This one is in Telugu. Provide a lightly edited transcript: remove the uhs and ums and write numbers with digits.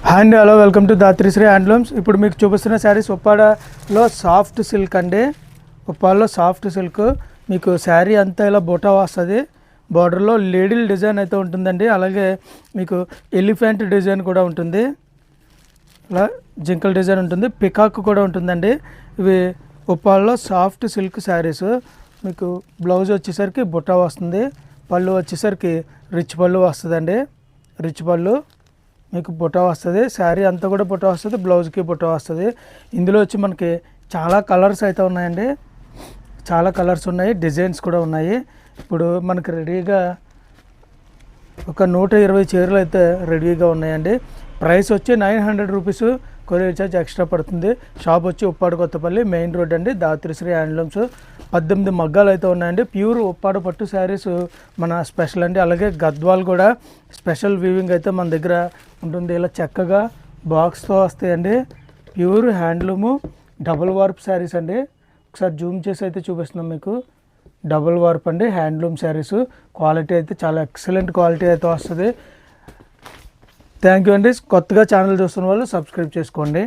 హాయ్ అండి, హలో, వెల్కమ్ టు దాత్రిశ్రీ హ్యాండ్లూమ్స్. ఇప్పుడు మీకు చూపిస్తున్న శారీస్ ఉప్పాడలో సాఫ్ట్ సిల్క్ అండి. ఉప్పాడలో సాఫ్ట్ సిల్క్ మీకు శారీ అంతా ఇలా బుటా వస్తుంది. బార్డర్లో లేడీల్ డిజైన్ అయితే ఉంటుందండి. అలాగే మీకు ఎలిఫెంట్ డిజైన్ కూడా ఉంటుంది. ఇలా జింకల్ డిజైన్ ఉంటుంది, పికాక్ కూడా ఉంటుందండి. ఇవి ఉప్పాడలో సాఫ్ట్ సిల్క్ శారీస్. మీకు బ్లౌజ్ వచ్చేసరికి బుటా వస్తుంది, పళ్ళు వచ్చేసరికి రిచ్ పళ్ళు వస్తుందండి. రిచ్ పళ్ళు మీకు బుటా వస్తుంది, శారీ అంతా కూడా బుటా వస్తుంది, బ్లౌజ్కి బుటా వస్తుంది. ఇందులో వచ్చి మనకి చాలా కలర్స్ అయితే ఉన్నాయండి, చాలా కలర్స్ ఉన్నాయి, డిజైన్స్ కూడా ఉన్నాయి. ఇప్పుడు మనకి రెడీగా ఒక 120 చీరలు అయితే రెడీగా ఉన్నాయండి. ప్రైస్ వచ్చి 900 రూపీస్, కొరియర్ ఛార్జ్ ఎక్స్ట్రా పడుతుంది. షాప్ వచ్చి ఉప్పాడ కొత్తపల్లి మెయిన్ రోడ్ అండి, దాత్రిశ్రీ హ్యాండ్లూమ్స్. 18 మగ్గాలు అయితే ఉన్నాయండి. ప్యూర్ ఉప్పాడ పట్టు శారీస్ మన స్పెషల్ అండి. అలాగే గద్వాల్ కూడా స్పెషల్ వీవింగ్ అయితే మన దగ్గర ఉంటుంది. ఇలా చక్కగా బాక్స్తో వస్తాయండి. Pure handloom double warp saris అండి. ఒకసారి జూమ్ చేసి అయితే చూపిస్తున్నాం మీకు. డబుల్ వార్ప్ అండి హ్యాండ్లూమ్ శారీస్. క్వాలిటీ అయితే చాలా ఎక్సలెంట్ క్వాలిటీ అయితే వస్తుంది. థ్యాంక్ యూ అండి. కొత్తగా ఛానల్ చూస్తున్న వాళ్ళు సబ్స్క్రైబ్ చేసుకోండి.